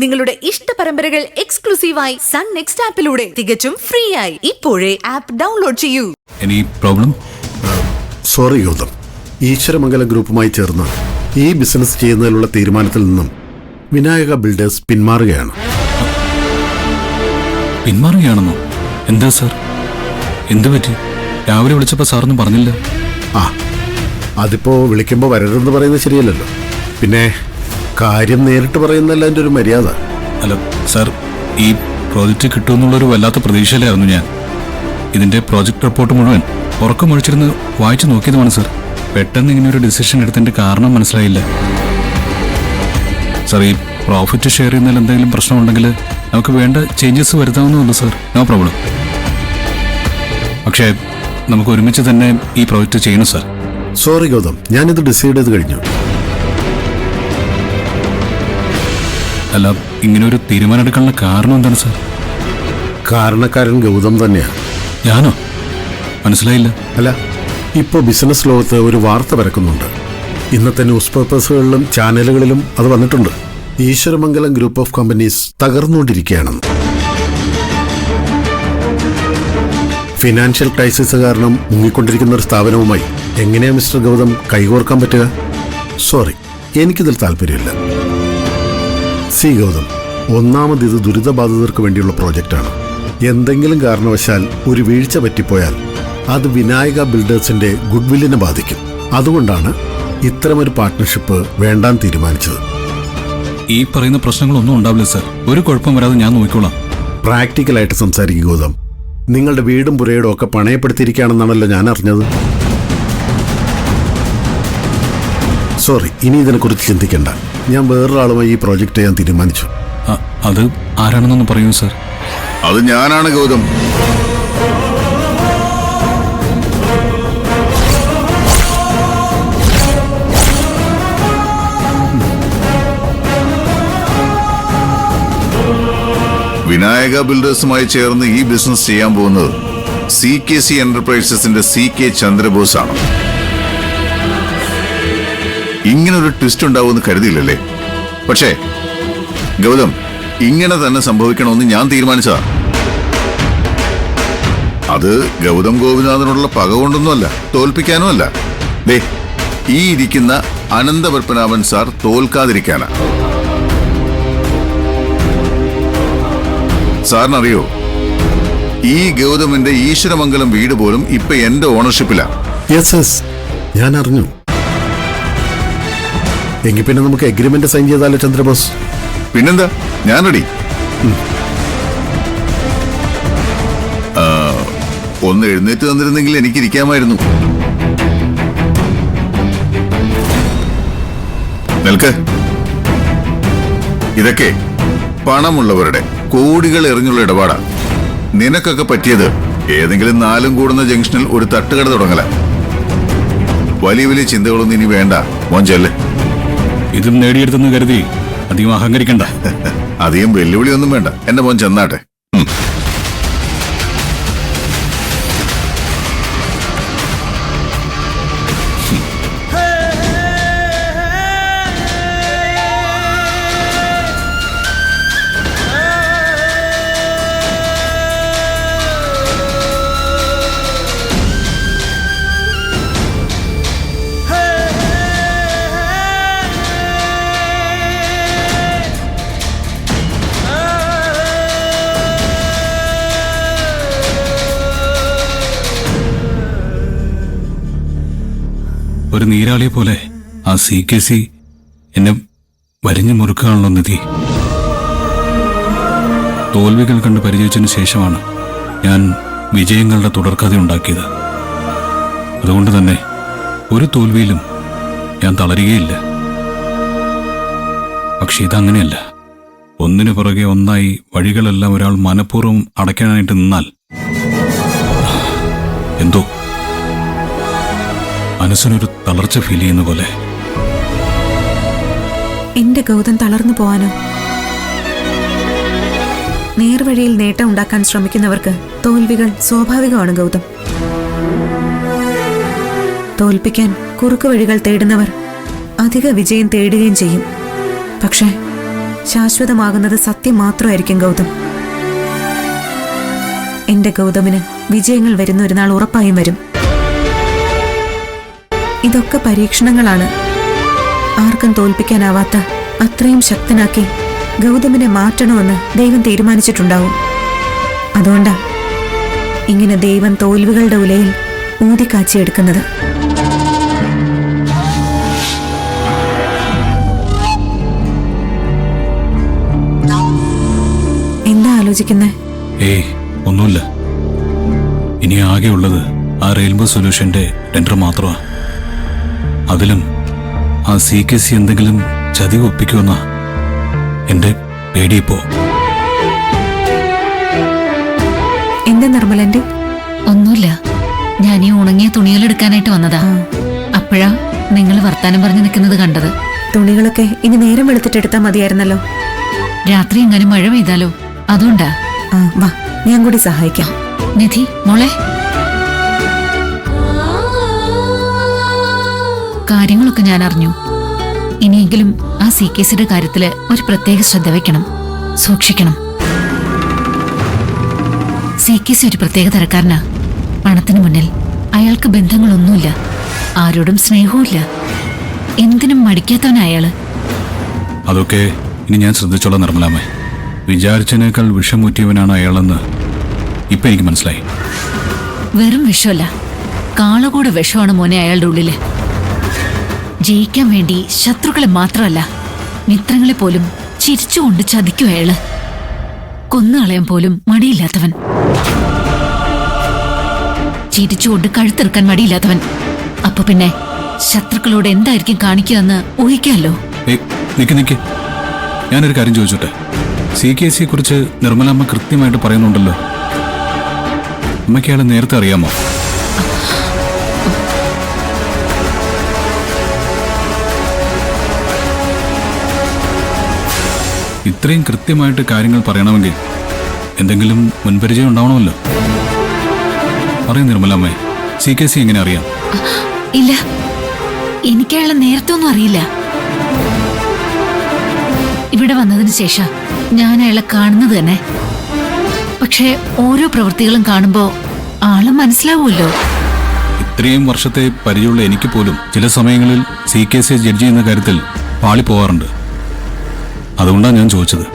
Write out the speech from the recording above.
നിങ്ങളുടെ ഇഷ്ട പരമ്പരകൾ എക്സ്ക്ലൂസീവായി സൺ നെക്സ്റ്റ് ആപ്പിലൂടെ തികച്ചും ഫ്രീ ആയി ഇപ്പോഴേ ആപ്പ് ഡൗൺലോഡ് ചെയ്യൂ. Any problem? Sorry Gautam, Eshwaramangalam ഗ്രൂപ്പുമായി ചേർന്ന് ഈ ബിസിനസ് ചെയ്യുന്നതിലുള്ള തീരുമാനത്തിൽ നിന്നും വിനായക ബിൽഡേഴ്സ് പിന്മാറുകയാണ്. പിന്മാറുകയാണെന്നോ? എന്താ സാർ, എന്തു പറ്റി? രാവിലെ വിളിച്ചപ്പോൾ സാറൊന്നും പറഞ്ഞില്ല. അതിപ്പോ വിളിക്കുമ്പോൾ വരരുതെന്ന് പറയുന്നത് ശരിയല്ലല്ലോ. പിന്നെ കാര്യം നേരിട്ട് പറയുന്നല്ല എൻ്റെ ഒരു മര്യാദ. അല്ല സാർ, ഈ പ്രോജക്റ്റ് കിട്ടുമെന്നുള്ളൊരു വല്ലാത്ത പ്രതീക്ഷയിലായിരുന്നു ഞാൻ. ഇതിന്റെ പ്രോജക്റ്റ് റിപ്പോർട്ട് മുഴുവൻ ഉറക്കമൊഴിച്ചിരുന്ന് വായിച്ചു നോക്കിയതുമാണ് സാർ. പെട്ടെന്ന് ഇങ്ങനെ ഒരു ഡിസിഷൻ എടുത്തതിന്റെ കാരണം മനസ്സിലായില്ല സാർ. ഈ പ്രോഫിറ്റ് ഷെയർ ചെയ്യുന്നതിൽ എന്തെങ്കിലും പ്രശ്നമുണ്ടെങ്കിൽ നമുക്ക് വേണ്ട ചേഞ്ചസ് വരുത്താവുന്നതുണ്ട് സാർ, നോ പ്രോബ്ലം. പക്ഷേ നമുക്ക് ഒരുമിച്ച് തന്നെ ഈ പ്രോജക്റ്റ് ചെയ്യണം സാർ. സോറി ഗൗതം, ഞാനിത് ഡിസൈഡ് ചെയ്ത് കഴിഞ്ഞു. അല്ല, ഇങ്ങനെ ഒരു തീരുമാനം എടുക്കാനുള്ള കാരണം എന്താണ് സാർ? കാരണക്കാരൻ ഗൗതം തന്നെയാണ്. ഞാനോ? മനസ്സിലായില്ല. അല്ല, ഇപ്പോൾ ബിസിനസ് ലോകത്ത് ഒരു വാർത്ത പരക്കുന്നുണ്ട്. ഇന്നത്തെ ന്യൂസ് പേപ്പേഴ്സുകളിലും ചാനലുകളിലും അത് വന്നിട്ടുണ്ട്. ഈശ്വരമംഗലം ഗ്രൂപ്പ് ഓഫ് കമ്പനീസ് തകർന്നുകൊണ്ടിരിക്കുകയാണെന്ന്. ഫിനാൻഷ്യൽ ക്രൈസിസ് കാരണം മുങ്ങിക്കൊണ്ടിരിക്കുന്ന ഒരു സ്ഥാപനവുമായി എങ്ങനെയാ മിസ്റ്റർ ഗൗതം കൈകോർക്കാൻ പറ്റുക? സോറി, എനിക്കിതിൽ താല്പര്യമില്ല. സി ഗൗതം, ഒന്നാമത് ഇത് ദുരിതബാധിതർക്ക് വേണ്ടിയുള്ള പ്രോജക്റ്റാണ്. എന്തെങ്കിലും കാരണവശാൽ ഒരു വീഴ്ച പറ്റിപ്പോയാൽ അത് വിനായക ബിൽഡേഴ്സിന്റെ ഗുഡ്വില്ലിനെ ബാധിക്കും. അതുകൊണ്ടാണ് ഇത്തരമൊരു പാർട്ട്ണർഷിപ്പ് വേണ്ടാൻ തീരുമാനിച്ചത്. ഈ പറയുന്ന പ്രശ്നങ്ങളൊന്നും ഉണ്ടാവില്ല സാർ, ഒരു കുഴപ്പം വരാതെ ഞാൻ നോക്കിക്കോളാം. പ്രാക്ടിക്കലായിട്ട് സംസാരിക്കുക ഗൗതം. നിങ്ങളുടെ വീടും പുരയിടും ഒക്കെ പണയപ്പെടുത്തിയിരിക്കുകയാണെന്നാണല്ലോ ഞാൻ അറിഞ്ഞത്. സോറി, ഇനി ഇതിനെക്കുറിച്ച് ചിന്തിക്കണ്ട. ഞാൻ വേറൊരാളുമായി ഈ പ്രോജക്റ്റ് ചെയ്യാൻ തീരുമാനിച്ചു. അത് ആരാണെന്നൊന്ന് പറയൂ സാർ. അത് ഞാനാണ് ഗൗതം. വിനായക ബിൽഡേഴ്സുമായി ചേർന്ന് ഈ ബിസിനസ് ചെയ്യാൻ പോകുന്നത് CKC എന്റർപ്രൈസസിന്റെ CK ചന്ദ്രബോസ് ആണ്. ഇങ്ങനൊരു ട്വിസ്റ്റ് ഉണ്ടാവുമെന്ന് കരുതിയില്ലല്ലേ? പക്ഷേ ഗൗതം, ഇങ്ങനെ തന്നെ സംഭവിക്കണമെന്ന് ഞാൻ തീരുമാനിച്ചതാ. അത് ഗൗതം ഗോപിനാഥനുള്ള പക കൊണ്ടൊന്നുമല്ല, തോൽപ്പിക്കാനുമല്ല. ദേ, ഈ ഇരിക്കുന്ന അനന്തപത്മനാഭൻ സാർ തോൽക്കാതിരിക്കാനാ. സാറിനറിയോ, ഈ ഗൗതമിന്റെ ഈശ്വരമംഗലം വീട് പോലും ഇപ്പൊ എന്റെ ഓണർഷിപ്പിലാ. യെസ്, ഞാൻ അറിഞ്ഞു. എങ്കിൽ പിന്നെ നമുക്ക് എഗ്രിമെന്റ് സൈൻ ചെയ്താലോ ചന്ദ്രബോസ്? പിന്നെന്താ, ഞാൻ റെഡി. ഒന്ന് എഴുന്നേറ്റ് തന്നിരുന്നെങ്കിൽ എനിക്കിരിക്കാമായിരുന്നു. നിൽക്ക്. ഇതൊക്കെ പണമുള്ളവരുടെ കോടികൾ എറിഞ്ഞുള്ള ഇടപാടാ. നിനക്കൊക്കെ പറ്റിയത് ഏതെങ്കിലും 4 കൂടുന്ന ജംഗ്ഷനിൽ ഒരു തട്ടുകട തുടങ്ങല. വലിയ വലിയ ചിന്തകളൊന്നും ഇനി വേണ്ട, മോൻ ചെല്ല്. ഇതും നേടിയെടുത്തെന്ന് കരുതി അധികം അഹങ്കരിക്കണ്ട. അധികം വെല്ലുവിളിയൊന്നും വേണ്ട, എന്റെ മോൻ ചെന്നാട്ടെ. ഒരു നീരാളിയെ പോലെ ആ CKC എന്നെ വരിഞ്ഞു മുറുക്കാനുള്ള നിധി. തോൽവികൾ കണ്ട് പരിചയിച്ചതിന് ശേഷമാണ് ഞാൻ വിജയങ്ങളുടെ തുടർക്കഥ ഉണ്ടാക്കിയത്. അതുകൊണ്ട് തന്നെ ഒരു തോൽവിയിലും ഞാൻ തളരുകയില്ല. പക്ഷെ ഇതങ്ങനെയല്ല. ഒന്നിനു പുറകെ ഒന്നായി വഴികളെല്ലാം ഒരാൾ മനഃപൂർവ്വം അടയ്ക്കാനായിട്ട് നിന്നാൽ എന്തോ മനസ്സിനൊരു തളർച്ച ഫീൽ ചെയ്യുന്ന പോലെ. എന്റെ ഗൗതം തളർന്നു പോവാനോ? നേർവഴിയിൽ നേട്ടം ഉണ്ടാക്കാൻ ശ്രമിക്കുന്നവർക്ക് തോൽവികൾ സ്വാഭാവികമാണ് ഗൗതം. തോൽപ്പിക്കാൻ കുറുക്കു വഴികൾ തേടുന്നവർ അധിക വിജയം തേടുകയും ചെയ്യും. പക്ഷേ ശാശ്വതമാകുന്നത് സത്യം മാത്രമായിരിക്കും ഗൗതം. എന്റെ ഗൗതമിന് വിജയങ്ങൾ വരുന്ന ഒരു നാൾ ഉറപ്പായും വരും. ഇതൊക്കെ പരീക്ഷണങ്ങളാണ്. ആർക്കും തോൽപ്പിക്കാനാവാത്ത അത്രയും ശക്തനാക്കി ഗൗതമിനെ മാറ്റണമെന്ന് ദൈവം തീരുമാനിച്ചിട്ടുണ്ടാവും. അതുകൊണ്ടാ ഇങ്ങനെ ദൈവം തോൽവികളുടെ ഉലയിൽ ഊതിക്കാച്ചിയെടുക്കുന്നത്. എന്താ ആലോചിക്കുന്നേ? ഏയ് ഒന്നുമില്ല. ഇനി ആകെ ഉള്ളത് ആ റെയിൻബോ സൊല്യൂഷന്റെ ടെൻഡർ മാത്രമാ. അതിലും ആ CKC എന്തെങ്കിലും ചതി ഒപ്പിക്കുമെന്നാ എന്റെ പേടിയിപ്പോ. എന്താ നിർമ്മലന്റെ? ഒന്നുമില്ല, ഞാൻ ഈ ഉണങ്ങിയ തുണികളെടുക്കാനായിട്ട് വന്നതാ. അപ്പോഴാ നിങ്ങൾ വർത്താനം പറഞ്ഞു നിൽക്കുന്നത് കണ്ടത്. തുണികളൊക്കെ ഇനി നേരം വെളുത്തിട്ടെടുത്താ മതിയായിരുന്നല്ലോ. രാത്രി എങ്ങനെ മഴ പെയ്താലോ, അതുകൊണ്ടാ. ആ വാ, ഞാൻ കൂടി സഹായിക്കാം. നിധി മോളെ, കാര്യങ്ങളൊക്കെ ഞാൻ അറിഞ്ഞു. ഇനിയെങ്കിലും ആ CKCയുടെ കാര്യത്തില് ഒരു പ്രത്യേക ശ്രദ്ധ വയ്ക്കണം, സൂക്ഷിക്കണം. CKC ഒരു പ്രത്യേക തരക്കാരനാ. പണത്തിന് മുന്നിൽ അയാൾക്ക് ബന്ധങ്ങളൊന്നുമില്ല, ആരോടും സ്നേഹവുമില്ല, എന്തിനും മടിക്കാത്തവനാ അയാള്. അതൊക്കെ ഇനി ഞാൻ ശ്രദ്ധിച്ചോളാം നിർമ്മലാമ്മേ. വിചാരിച്ചതിനേക്കാൾ വിഷമൂറ്റിയവനാണ് അയാളെന്ന് ഇപ്പൊ എനിക്ക് മനസ്സിലായി. വെറും വിഷമല്ല, കാളകൂടെ വിഷമാണ് മോനെ അയാളുടെ ഉള്ളില്. ജയിക്കാൻ വേണ്ടി ശത്രുക്കളെ മാത്രമല്ല, മിത്രങ്ങളെ പോലും ചിരിച്ചുകൊണ്ട് ചതിക്കും അയാള്. കൊന്നുകളയാൻ പോലും മടിയില്ലാത്തവൻ, ചിരിച്ചുകൊണ്ട് കഴുത്തെറുക്കാൻ മടിയില്ലാത്തവൻ. അപ്പൊ പിന്നെ ശത്രുക്കളോട് എന്തായിരിക്കും കാണിക്കുകയെന്ന് ഊഹിക്കാമല്ലോ. നിക്ക് ഞാനൊരു കാര്യം ചോദിച്ചോട്ടെ. CKCയെ കുറിച്ച് നിർമ്മലമ്മ കൃത്യമായിട്ട് പറയുന്നുണ്ടല്ലോ. അമ്മയ്ക്ക് അയാളെ നേരത്തെ അറിയാമോ? ഇത്രയും കൃത്യമായിട്ട് കാര്യങ്ങൾ പറയണമെങ്കിൽ എന്തെങ്കിലും മുൻപരിചയം ഉണ്ടാവണമല്ലോ. പറയൂ നിർമ്മലമ്മേ, CKC എങ്ങനെ അറിയാം? ഇല്ല, എനിക്ക് അയാളെ നേരത്തെ ഒന്നും അറിയില്ല. ഇവിടെ വന്നതിന് ശേഷം ഞാൻ അയാളെ കാണുന്നത് തന്നെ. പക്ഷേ ഓരോ പ്രവൃത്തികളും കാണുമ്പോ ആളെ മനസ്സിലാവുമല്ലോ. ഇത്രയും വർഷത്തെ പരിചയമുള്ള എനിക്ക് പോലും ചില സമയങ്ങളിൽ CKCയെ ജഡ്ജ് ചെയ്യുന്ന കാര്യത്തിൽ പാളി പോവാറുണ്ട്. അതുകൊണ്ടാണ് ഞാൻ ചോദിച്ചത്.